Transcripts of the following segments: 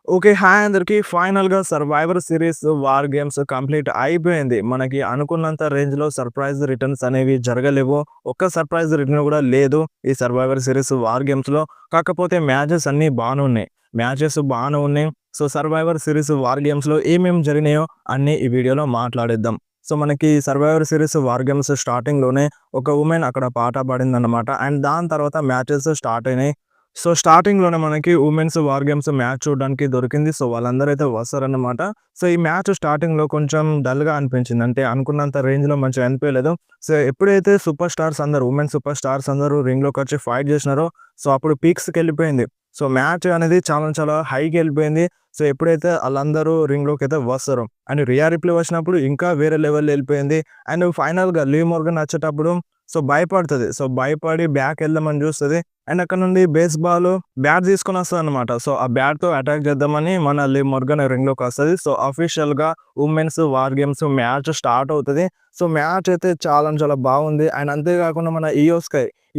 Okay. Hi అందరికి. ఫైనల్‌గా 'survivor' series 'war games' complete అయిపోయింది. మనకి అనుకున్నంత రేంజ్‌లో సర్ప్రైజ్ రిటర్న్స్ అనేవి జరగలేవు. ఒక్క సర్ప్రైజ్ రిటర్న్ కూడా లేదు ఈ 'సర్వైవర్' సీరీస్ 'వార్ గేమ్స్‌లో. కాకపోతే మ్యాచెస్ అన్నీ బానే ఉన్నాయి. మ్యాచెస్ బానే ఉన్నాయి. సో, 'సర్వైవర్' సీరీస్ 'వార్ గేమ్స్‌లో' ఏమేం జరిగినాయో అన్నీ ఈ వీడియోలో మాట్లాడేద్దాం. సో, మనకి 'సర్వైవర్' సీరీస్ 'వార్ గేమ్స్' స్టార్టింగ్‌లోనే ఒక వుమెన్ అక్కడ పాట పాడిందన్నమాట. అండ్ దాని తర్వాత మ్యాచెస్ స్టార్ట్ అయినాయి. సో, స్టార్టింగ్‌లోనే మనకి వుమెన్స్ వార్ గేమ్స్ మ్యాచ్ చూడడానికి దొరికింది. సో, వాళ్ళందరూ అయితే వస్తారన్నమాట. సో, ఈ మ్యాచ్ స్టార్టింగ్‌లో కొంచెం డల్‌గా అనిపించింది. అంటే అనుకున్నంత రేంజ్‌లో మంచిగా అనిపియలేదు. సో, ఎప్పుడైతే సూపర్ స్టార్స్ అందరూ వుమెన్ సూపర్ స్టార్స్ అందరూ రింగ్‌లోకొచ్చి ఫైట్ చేసినారో, సో, అప్పుడు పీక్స్‌కెళ్ళిపోయింది. సో, మ్యాచ్ అనేది చాలా చాలా హైకెళ్ళిపోయింది. సో, ఎప్పుడైతే ఆళ్ళందరూ రింగ్‌లోకైతే వస్తారో అండ్ రియా రిప్లై వచ్చినప్పుడు ఇంకా వేరే లెవెల్‌లో ఎళ్ళిపోయింది. అండ్ ఫైనల్‌గా లివ్ మోర్గన్ వచ్చేటప్పుడు సో, భయపడతది. సో, భయపడి బ్యాకెళ్దామని చూస్తది. అండ్ అక్కడ నుండి బేస్‌బాల్ బ్యాట్ తీసుకొనొస్తదనమాట. సో, ఆ బ్యాట్‌తో అటాక్ చేద్దామని మన లివ్ మొర్గన్ రింగ్‌లోకొస్తది. సో, అఫీషియల్‌గా women's war games match start అవుతది. సో, మ్యాచ్ అయితే చాలా చాలా బాగుంది. అండ్ అంతే కాకుండా మన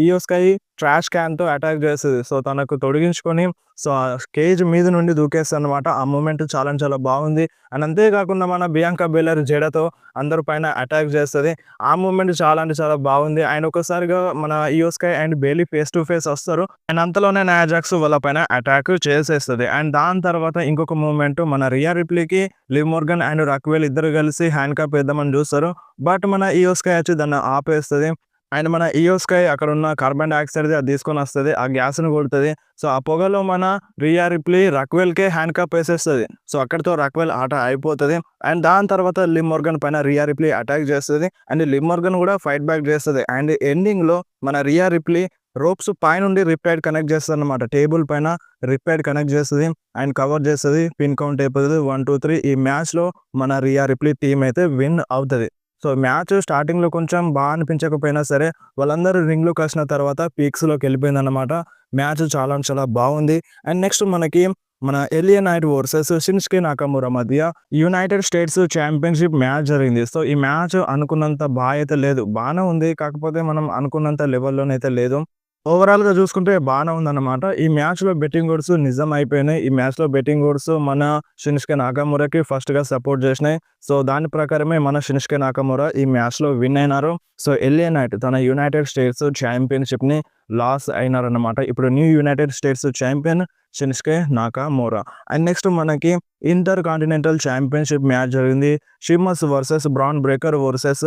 ఇయో స్కై ట్రాష్ క్యాన్‌తో అటాక్ చేస్తది. సో, తనకు తొడిగించుకొని సో, ఆ కేజ్ మీద నుండి దూకేస్తదనమాట. ఆ మూమెంట్ చాలా చాలా బాగుంది. అండ్ అంతే కాకుండా మన బియాంకా బెలర్ జడతో అందరి పైన అటాక్ చేస్తది. ఆ మూమెంట్ చాలా అంటే చాలా బాగుంది. అండ్ ఒక్కసారిగా మన Iyo Sky and Bayley face to face వస్తారు. అండ్ అంతలోనే నియా జాక్స్ వాళ్ళ పైన అటాక్ చేసేస్తది. అండ్ దాని తర్వాత ఇంకొక మూవ్‌మెంట్ మన రియా రిప్లీకి లివ్ మోర్గన్ అండ్ రక్వెల్ ఇద్దరు కలిసి హ్యాండ్‌కప్ ఏద్దామని చూస్తారు. బట్ మన ఇయో స్కై వచ్చి దాన్ని ఆపేస్తది. అండ్ మన ఇయో స్కై అక్కడున్న కార్బన్ డయాక్సైడ్‌ది అది తీసుకొనొస్తది. ఆ గ్యాస్‌ని కొడతది. సో, ఆ పొగలో మన రియా రిప్లీ రక్వెల్‌కే హ్యాండ్‌కప్ ఏసేస్తది. సో, అక్కడితో రక్వెల్ ఆట అయిపోతది. అండ్ దాని తర్వాత లివ్ మోర్గన్ పైన రియా రిప్లీ అటాక్ చేస్తది. అండ్ లివ్ మోర్గన్ కూడా ఫైట్ బ్యాక్ చేస్తది. అండ్ ఎండింగ్‌లో మన రియా రిప్లీ రోప్స్ పైనుండి రిప్టైడ్ కనెక్ట్ చేస్తదనమాట. టేబుల్ పైన రిప్టైడ్ కనెక్ట్ చేస్తది. అండ్ కవర్ చేస్తది. పిన్ కౌంట్ అయిపోతది. 1, 2, 3 ఈ మ్యాచ్‌లో మన రియా రిప్లీ టీమ్ అయితే విన్ అవుతది. సో, మ్యాచ్ స్టార్టింగ్‌లో కొంచెం అనిపించకపోయినా సరే, వాళ్ళందరూ రింగ్‌లోకొచ్చిన తర్వాత పీక్స్‌లోకెళ్ళిపోయిందనమాట. మ్యాచ్ చాలా చాలా బాగుంది. అండ్ నెక్స్ట్ మనకి మన ఎలియా నైట్ వర్సెస్ షిన్స్కే నాకమురా మధ్య యునైటెడ్ స్టేట్స్ ఛాంపియన్‌షిప్ మ్యాచ్ జరిగింది. సో, ఈ మ్యాచ్ అనుకున్నంత అయితే లేదు. బానే ఉంది. కాకపోతే మనం అనుకున్నంత లెవెల్‌లోనైతే లేదు. ఓవరాల్‌గా చూసుకుంటే బానే ఉందన్నమాట. ఈ మ్యాచ్‌లో బెట్టింగ్ ఓడ్స్ నిజం అయిపోయినాయి. ఈ మ్యాచ్‌లో బెట్టింగ్ ఓడ్స్ మన షిన్స్కే నాకమురాకి ఫస్ట్‌గా సపోర్ట్ చేసినాయి. సో, దాని ప్రకారమే మన షిన్స్కే నాకమురా ఈ మ్యాచ్‌లో విన్ అయినారు. సో, ఎలియా నైట్ తన యునైటెడ్ స్టేట్స్ ఛాంపియన్‌షిప్‌ని లాస్ అయినారన్నమాట. ఇప్పుడు new United States champion Shinsuke Nakamura. And next మనకి ఇంటర్ కాంటినెంటల్ ఛాంపియన్‌షిప్ మ్యాచ్ జరిగింది. Sheamus versus Bron Breakker versus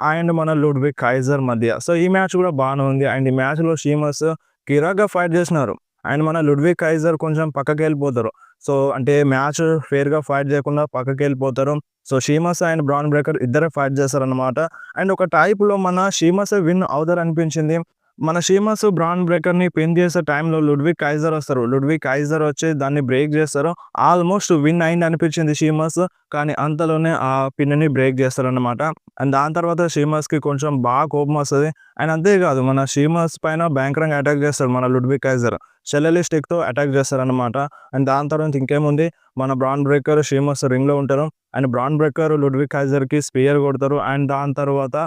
and మన లుడ్విగ్ కైజర్ మధ్య. సో, ఈ మ్యాచ్ కూడా బానే ఉంది. అండ్ ఈ మ్యాచ్‌లో షీమస్ కిరాక్‌గా ఫైట్ చేసినారు. అండ్ మన లుడ్విగ్ కైజర్ కొంచెం పక్కకెళ్ళిపోతారు. సో, అంటే మ్యాచ్ ఫెయిర్‌గా ఫైట్ చేయకుండా పక్కకెళ్ళిపోతారు. So, Sheamus and Bron Breakker ఇద్దరే ఫైట్ చేస్తారనమాట. అండ్ ఒక టైప్‌లో మన షీమసే విన్ అవుతారనిపించింది. మన షీమస్ బ్రాన్ బ్రేకర్‌ని పిన్ చేసే టైంలో లుడ్విగ్ కైజర్ వస్తారు. లుడ్విగ్ కైజర్ వచ్చి దాన్ని బ్రేక్ చేస్తారు. ఆల్మోస్ట్ విన్ అయింది అనిపించింది షీమస్. కానీ అంతలోనే ఆ పిన్‌ని బ్రేక్ చేస్తారనమాట. అండ్ దాని తర్వాత షీమస్‌కి కొంచెం కోపమొస్తది. అండ్ అంతే కాదు మన షీమస్ పైన భయంకరంగా అటాక్ చేస్తాడు మన లుడ్విగ్ కైజర్. షెల్లెలి స్టిక్‌తో అటాక్ చేస్తారనమాట. అండ్ దాని తర్వాత ఇంకేముంది మన బ్రాన్ బ్రేకర్, షీమస్ రింగ్‌లో ఉంటారు. అండ్ బ్రాన్ బ్రేకర్ లుడ్విగ్ కైజర్‌కి స్పియర్ కొడతారు. అండ్ దాని తర్వాత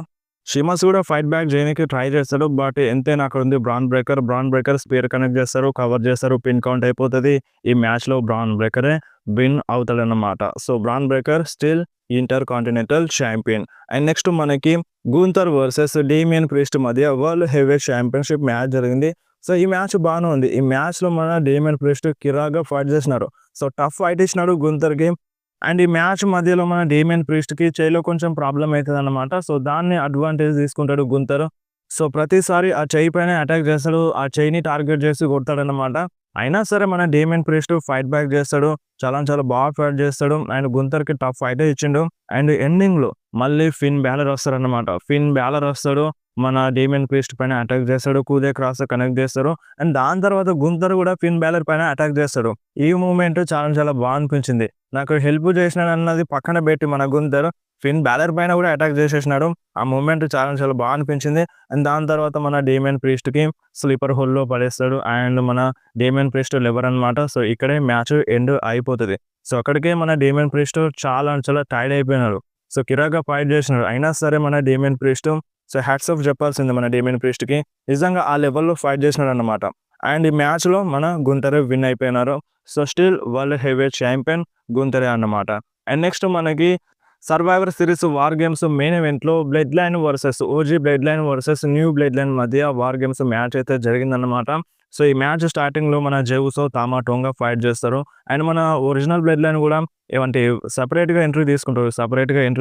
షిమస్ కూడా ఫైట్ బ్యాక్ చేయనీకి ట్రై చేస్తాడు. బట్ ఎంతైనా అక్కడుంది Bron Breakker. Bron Breakker spear connect చేస్తారు. కవర్ చేస్తారు. పిన్ కౌంట్ అయిపోతది. ఈ మ్యాచ్‌లో బ్రాన్ బ్రేకరే విన్ అవుతాడన్నమాట. So, Bron Breakker still intercontinental champion. And next మనకి గుంతర్ వర్సెస్ డేమియన్ ప్రీస్ట్ మధ్య వరల్డ్ హెవీవెయిట్ ఛాంపియన్‌షిప్ మ్యాచ్ జరిగింది. సో, ఈ మ్యాచ్ బానే ఉంది. ఈ మ్యాచ్‌లో మన డేమియన్ ప్రీస్ట్ కిరాక్‌గా ఫైట్ చేసినారు. సో, టఫ్ ఫైట్ ఇచ్చినాడు గుంతర్‌కి. అండ్ ఈ మ్యాచ్ మధ్యలో మన డేమియన్ ప్రీస్ట్‌కి చెయ్యిలో కొంచెం ప్రాబ్లమ్ అయితదనమాట. సో, దాన్ని అడ్వాంటేజ్ తీసుకుంటాడు గుంతర్. సో, ప్రతిసారి ఆ చెయ్యి పైనే అటాక్ చేస్తాడు. ఆ చెయ్యిని టార్గెట్ చేసి కొడతాడనమాట. అయినా సరే మన డేమియన్ ప్రీస్ట్ ఫైట్ బ్యాక్ చేస్తాడు. చాలా చాలా బాగా ఫైట్ చేస్తాడు. అండ్ గుంతర్‌కి టఫ్ ఫైటే ఇచ్చిండు. అండ్ ఎండింగ్‌లో మళ్ళీ ఫిన్ బాలర్ వస్తారనమాట. ఫిన్ బాలర్ వస్తాడు. మన డేమియన్ ప్రీస్ట్ పైన అటాక్ చేస్తాడు. కూదే క్రాస్ కనెక్ట్ చేస్తారు. అండ్ దాని తర్వాత గుంతర్ కూడా ఫిన్ బాలర్ పైన అటాక్ చేస్తాడు. ఈ మూవ్‌మెంట్ చాలా చాలా అనిపించింది. నాకు హెల్ప్ చేసినాడన్నది పక్కన పెట్టి మన గుంతర్ ఫిన్ బాలర్ పైన కూడా అటాక్ చేసేసినాడు. ఆ మూవ్‌మెంట్ చాలా చాలా అనిపించింది. అండ్ దాని తర్వాత మన డేమియన్ ప్రీస్ట్‌కి స్లీపర్ హోల్‌లో పడేస్తాడు. అండ్ మన డేమియన్ ప్రీస్ట్ లివర్ అనమాట. సో, ఇక్కడే మ్యాచ్ ఎండ్ అయిపోతది. సో, అక్కడికే మన డేమియన్ ప్రీస్ట్ చాలా చాలా టైర్డ్ అయిపోయినాడు. సో, కిరాక్‌గా ఫైట్ చేసినాడు. అయినా సరే మన Damian priest so, hats off చెప్పాల్సిందే మన డేమియన్ ప్రీస్ట్‌కి. నిజంగా ఆ లెవెల్‌లో ఫైట్ చేసినాడన్నమాట. అండ్ ఈ మ్యాచ్‌లో మన గుంటరే విన్ అయిపోయినారు. So, still world heavyweight champion గుంటరే అన్నమాట. అండ్ నెక్స్ట్ మనకి Survivor Series WarGames main ఈవెంట్‌లో Bloodline versus OG Bloodline versus new Bloodline మధ్య వార్ గేమ్స్ మ్యాచ్ అయితే జరిగిందన్నమాట. సో, ఈ మ్యాచ్ స్టార్టింగ్‌లో మన జెవుసో, తామా టోంగా ఫైట్ చేస్తారు. అండ్ మన ఒరిజినల్ బ్లడ్ లైన్ కూడా ఏమంటే సెపరేట్‌గా ఎంట్రీ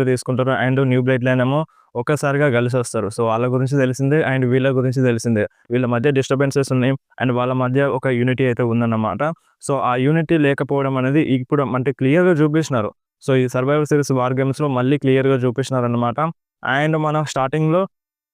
తీసుకుంటారు. అండ్ న్యూ బ్లడ్ లైన్ ఏమో ఒక్కసారిగా కలిసొస్తారు. సో, వాళ్ళ గురించి తెలిసిందే అండ్ వీళ్ళ గురించి తెలిసిందే. వీళ్ళ మధ్య డిస్టర్బెన్సెస్ ఉన్నాయి. అండ్ వాళ్ళ మధ్య ఒక యూనిటీ అయితే ఉందన్నమాట. సో, ఆ యూనిటీ లేకపోవడం అనేది ఇప్పుడు అంటే క్లియర్‌గా చూపిచ్చినారు. సో, ఈ సర్వైవర్ సిరీస్ వార్ గేమ్స్‌లో మళ్ళీ క్లియర్‌గా చూపిచ్చినారన్నమాట. అండ్ మనం స్టార్టింగ్‌లో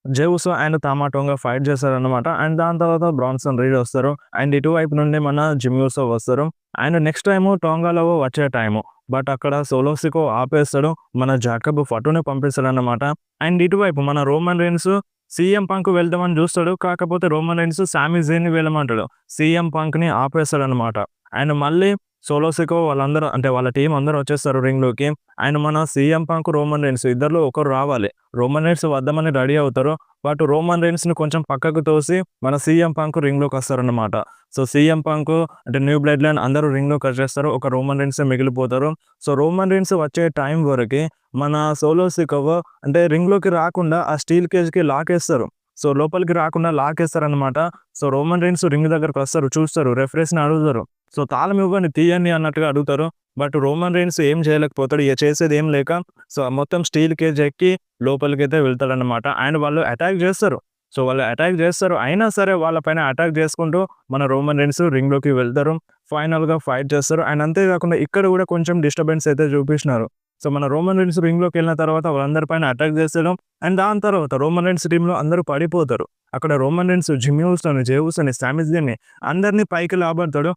జెవుస్ అండ్ తామా టోంగా ఫైట్ చేస్తారన్నమాట. అండ్ దాని తర్వాత బ్రాన్సన్ రీడ్ వస్తారు. అండ్ ఇటువైపు నుండి మన జిమ్ యూసో వస్తారు. అండ్ నెక్స్ట్ టైము టోంగాలో వచ్చే టైము. బట్ అక్కడ సోలో సికో ఆపేస్తాడు. మన జాకబ్ ఫటుని పంపిస్తాడన్నమాట. అండ్ ఇటువైపు మన రోమన్ రైన్స్ సీఎం పంక్ వెళ్దామని చూస్తాడు. కాకపోతే రోమన్ రైన్స్ సామీ జేన్‌ని వెళ్ళమంటాడు. సీఎం పంక్‌ని ఆపేస్తాడన్నమాట. అండ్ మళ్ళీ సోలో సికో వాళ్ళందరూ అంటే వాళ్ళ టీమ్ అందరూ వచ్చేస్తారు రింగ్‌లోకి. అండ్ మన సీఎం పంక్, రోమన్ రైన్స్ ఇద్దరిలో ఒకరు రావాలి. రోమన్ రైన్స్ వద్దామని రెడీ అవుతారు. బట్ రోమన్ రైన్స్‌ని కొంచెం పక్కకు తోసి మన సీఎం పంక్ రింగ్‌లోకొస్తారన్నమాట. సో, సీఎం పంక్ అంటే న్యూ బ్లడ్ లైన్ అందరూ రింగ్‌లోకొచ్చేస్తారు. ఒక రోమన్ రైన్సే మిగిలిపోతారు. సో, రోమన్ రైన్స్ వచ్చే టైం వరకి మన సోలో సికోవ్ అంటే రింగ్‌లోకి రాకుండా ఆ స్టీల్ కేజ్‌కి లాకేస్తారు. సో, లోపలికి రాకుండా లాకేస్తారన్నమాట. సో, రోమన్ రైన్స్ రింగ్ దగ్గరకొస్తారు. చూస్తారు. రెఫరీస్‌ని అడుగుతారు. సో, తాళం ఇవ్వండి తీయండి అన్నట్టుగా అడుగుతారు. బట్ రోమన్ రైన్స్ ఏం చేయలేకపోతాడు. ఇగ చేసేదేం లేక సో, మొత్తం స్టీల్ కేజ్ ఎక్కి లోపలికైతే వెళ్తాడన్నమాట. అండ్ వాళ్ళు అటాక్ చేస్తారు. సో, వాళ్ళు అటాక్ చేస్తారు. అయినా సరే వాళ్ళ పైన అటాక్ చేసుకుంటూ మన రోమన్ రైన్స్ రింగ్‌లోకి వెళ్తారు. ఫైనల్‌గా ఫైట్ చేస్తారు. అండ్ అంతే కాకుండా ఇక్కడ కూడా కొంచెం డిస్టర్బెన్స్ అయితే చూపించినారు. సో, మన రోమన్ రైన్స్ రింగ్‌లోకెళ్ళిన తర్వాత వాళ్ళందరి పైన అటాక్ చేసేయడం అండ్ దాని తర్వాత రోమన్ రైన్స్ టీమ్‌లో అందరూ పడిపోతారు. అక్కడ రోమన్ రైన్స్ జిమ్మీ ఊసోని, జే ఊసోని, సామీ జాయ్‌ని అందరిని పైకి లాబడతాడు.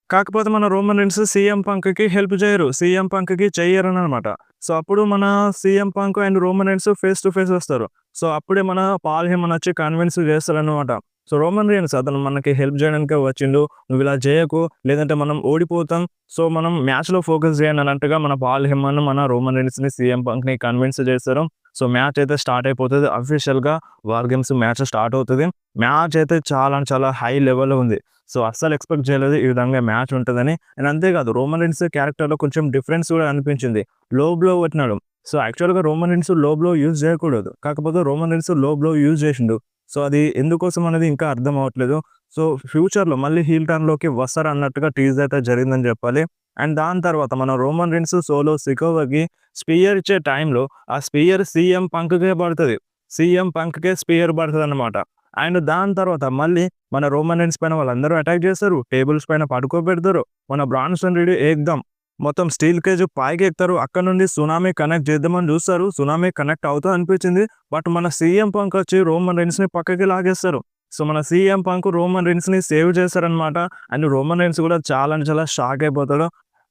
కాకపోతే మన రోమన్ రైన్స్ సీఎం పంక్‌కి హెల్ప్ చేయరు. సీఎం పంక్‌కి చెయ్యరనమాట. సో, అప్పుడు మన CM punk and Roman Reigns face to face వస్తారు. సో, అప్పుడే మన పాల్ హేమన్ వచ్చి కన్విన్స్ చేస్తాడనమాట. సో, రోమన్ రైన్స్ అతను మనకి హెల్ప్ చేయడానికే వచ్చిండు. నువ్విలా చేయకు లేదంటే మనం ఓడిపోతాం. సో, మనం మ్యాచ్‌లో ఫోకస్ చేయండి అన్నట్టుగా మన పాల్ హేమన్ మన రోమన్ రైన్స్‌ని, సీఎం పంక్‌ని కన్విన్స్ చేస్తారు. సో, మ్యాచ్ అయితే స్టార్ట్ అయిపోతది. అఫీషియల్‌గా వార్ గేమ్స్ మ్యాచ్ స్టార్ట్ అవుతది. మ్యాచ్ అయితే చాలా అంటే చాలా హై లెవెల్‌లో ఉంది. సో, అస్సలు ఎక్స్‌పెక్ట్ చేయలేదు ఈ విధంగా మ్యాచ్ ఉంటదని. అండ్ అంతేకాదు రోమన్ రైన్స్ క్యారెక్టర్‌లో కొంచెం డిఫరెన్స్ కూడా అనిపించింది. లో బ్లో కొట్టినాడు. సో, యాక్చువల్‌గా రోమన్ రైన్స్ లో బ్లో యూజ్ చేయకూడదు. కాకపోతే రోమన్ రైన్స్ లో బ్లో యూజ్ చేసిండు. సో, అది ఎందుకోసం అనేది ఇంకా అర్థం అవ్వట్లేదు. సో, ఫ్యూచర్‌లో మళ్ళీ హీల్ టర్న్‌లోకి వస్తారన్నట్టుగా టీజ్ అయితే జరిగిందని చెప్పాలి. అండ్ దాని తర్వాత మన రోమన్ రైన్స్ సోలో సికోవకి స్పియర్ ఇచ్చే టైంలో ఆ స్పియర్ సీఎం పంక్‌కే పడతది. సీఎం పంక్‌కే స్పియర్ పడతదన్నమాట. అండ్ దాని తర్వాత మళ్ళీ మన రోమన్ రైన్స్ పైన వాళ్ళందరూ అటాక్ చేస్తారు. టేబుల్స్ పైన పడుకోబెడతారు. మన బ్రాన్సన్ రీడ్ ఏకదం మొత్తం స్టీల్ కేజ్ పైకెక్కుతారు. అక్కడ నుండి సునామీ కనెక్ట్ చేద్దామని చూస్తారు. సునామీ కనెక్ట్ అవుతది అనిపించింది. బట్ మన సీఎం పంక్ వచ్చి రోమన్ రైన్స్‌ని పక్కకి లాగేస్తారు. సో, మన సీఎం పంక్ రోమన్ రైన్స్‌ని సేవ్ చేస్తారనమాట. అండ్ రోమన్ రైన్స్ కూడా చాలా అంటే చాలా షాక్ అయిపోతాడు.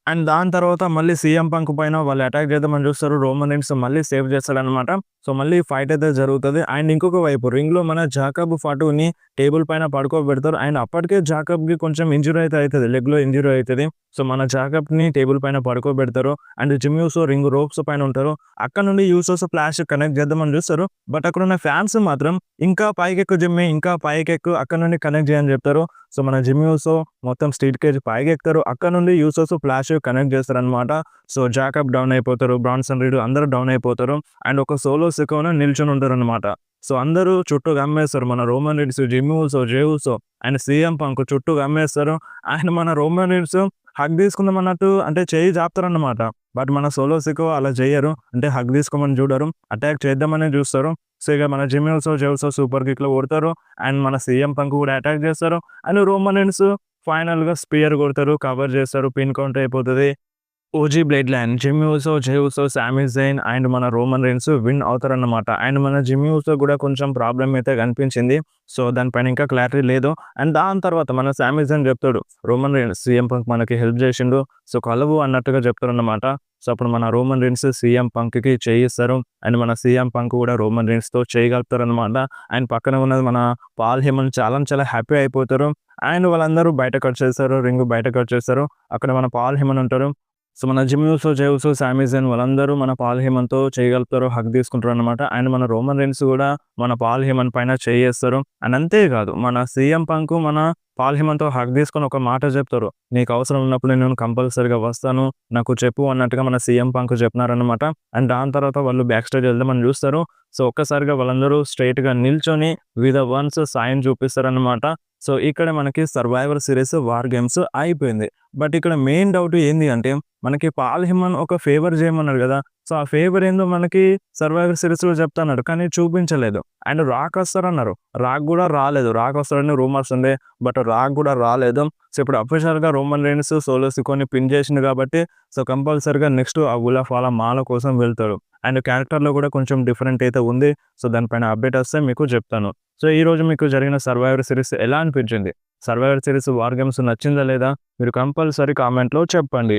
అండ్ దాని తర్వాత మళ్ళీ సీఎం పంక్ పైన వాళ్ళు అటాక్ చేద్దామని చూస్తారు. రోమన్ రైన్స్ మళ్ళీ సేవ్ చేస్తాడనమాట. సో, మళ్ళీ ఫైట్ అయితే జరుగుతది. అండ్ ఇంకొక వైపు రింగ్‌లో మన జాకబ్ ఫటుని టేబుల్ పైన పడుకోబెడతారు. అండ్ అప్పటికే జాకబ్‌కి కొంచెం ఇంజ్యూరీ అయితే అయితది. లెగ్‌లో ఇంజ్యూరీ అయితది. సో, మన జాకబ్‌ని టేబుల్ పైన పడుకోబెడతారు. And Jim Uso ring ropes పైన ఉంటారు. అక్కడ నుండి యూసోస్ ఫ్లాష్ కనెక్ట్ చేద్దామని చూస్తారు. బట్ అక్కడున్న ఫ్యాన్స్ మాత్రం ఇంకా పైకెక్కు జిమ్మీ, ఇంకా పైకెక్కు అక్కడ నుండి కనెక్ట్ చేయని చెప్తారు. సో, మన జిమ్ యూసో మొత్తం స్టీల్ కేజ్ పైకెక్కుతారు. అక్కడ నుండి యూసోస్ ఫ్లాష్ కనెక్ట్ చేస్తారనమాట. సో, జాకబ్ డౌన్ అయిపోతారు. బ్రాన్సన్ రీడ్ అందరూ డౌన్ అయిపోతారు. అండ్ ఒక సోలో సికోన నిల్చొని ఉంటారనమాట. సో, అందరూ చుట్టూ గమ్మేస్తారు. మన Roman Reigns, Jimmy Uso, Jay Uso and CM Punk చుట్టూ గమ్మేస్తారు. అండ్ మన రోమన్ రీడ్స్ హగ్ తీసుకుందాం అన్నట్టు అంటే చెయ్యి జాపుతారన్నమాట. బట్ మన సోలో సికో అలా చెయ్యరు. అంటే హగ్ తీసుకోమని చూడరు. అటాక్ చేద్దామనే చూస్తారు. సో, ఇక మన జిమ్మీ ఊసో, జే ఊసో సూపర్ కిక్‌లో కొడతారు. అండ్ మన సీఎం పంక్ కూడా అటాక్ చేస్తారు. అండ్ రోమన్ రీడ్స్ ఫైనల్‌గా స్పియర్ కొడతారు. కవర్ చేస్తారు. పిన్ కౌంట్ అయిపోతది. OG blood line Jimmy Uso, Jay ఊసో, సామీ జైన్ అండ్ మన రోమన్ రైన్స్ విన్ అవుతారన్నమాట. అండ్ మన జిమ్మీ ఊసో కూడా కొంచెం ప్రాబ్లమ్ అయితే కనిపించింది. సో, దానిపైన ఇంకా క్లారిటీ లేదు. అండ్ దాని తర్వాత మన సామీ జైన్ చెప్తాడు రోమన్ రైన్స్ సీఎం పంక్ మనకి హెల్ప్ చేసిండు. సో, కలవు అన్నట్టుగా చెప్తారన్నమాట. సో, అప్పుడు మన రోమన్ రైన్స్ సీఎం పంక్‌కి చేయిస్తారు. అండ్ మన సీఎం పంక్ కూడా రోమన్ రైన్స్‌తో చేయగలుగుతారన్నమాట. అండ్ పక్కన ఉన్నది మన పాల్ హేమన్ చాలా చాలా హ్యాపీ అయిపోతారు. అండ్ వాళ్ళందరూ బయటకొచ్చేస్తారు. రింగ్ బయటకొచ్చేస్తారు. అక్కడ మన పాల్ హేమన్ ఉంటారు. సో, మన జిమ్మీ ఊసో, జే ఊసో, సామీ జైన్ వాళ్ళందరూ మన పాల్ హేమన్‌తో చేయగలుగుతారు. హగ్ తీసుకుంటారనమాట. అండ్ మన రోమన్ రైన్స్ కూడా మన పాల్ హేమన్ పైన చేయేస్తారు. అండ్ అంతేకాదు మన సీఎం పంక్, మన పాల్ హేమన్‌తో హగ్ తీసుకొని ఒక మాట చెప్తారు. "నీకు అవసరం ఉన్నప్పుడు నేను కంపల్సరీగా వస్తాను. నాకు చెప్పు" అన్నట్టుగా మన సీఎం పంక్ చెప్పినారనమాట. అండ్ దాని తర్వాత వాళ్ళు బ్యాక్ స్టేజ్ వెళ్దామని చూస్తారు. సో, ఒక్కసారిగా వాళ్ళందరూ స్ట్రెయిట్‌గా నిల్చొని విత్ వన్స్ సైన్ చూపిస్తారనమాట. సో, ఇక్కడ మనకి సర్వైవర్ సీరీస్ వార్ గేమ్స్ అయిపోయింది. బట్ ఇక్కడ మెయిన్ డౌట్ ఏంది అంటే మనకి పాల్ హేమన్ ఒక ఫేవర్ చేయమన్నాడు కదా! సో, ఆ ఫేవర్ ఏందో మనకి సర్వైవర్ సీరీస్‌లో చెప్తన్నాడు. కానీ చూపించలేదు. And rock వస్తారన్నారు. రాక్ గూడా రాలేదు. రాక్ వస్తాడని రూమర్స్ ఉండే. బట్ రాక్ గూడా రాలేదు. సో, ఇప్పుడు అఫీషియల్‌గా రోమన్ రైన్స్, సోలో సికోని పిన్ చేసిండు కాబట్టి సో, కంపల్సరీగా నెక్స్ట్ ఆ ఉలఫ్ వాళ్ళ మాల కోసం వెళ్తాడు. అండ్ క్యారెక్టర్‌లో కూడా కొంచెం డిఫరెంట్ అయితే ఉంది. సో, దానిపైన అప్డేట్ వస్తే మీకు చెప్తాను. సో, ఈరోజు మీకు జరిగిన సర్వైవర్ సీరీస్ ఎలా అనిపించింది? సర్వైవర్ సీరీస్ వార్ గేమ్స్ నచ్చిందా లేదా? మీరు కంపల్సరీ కామెంట్‌లో చెప్పండి.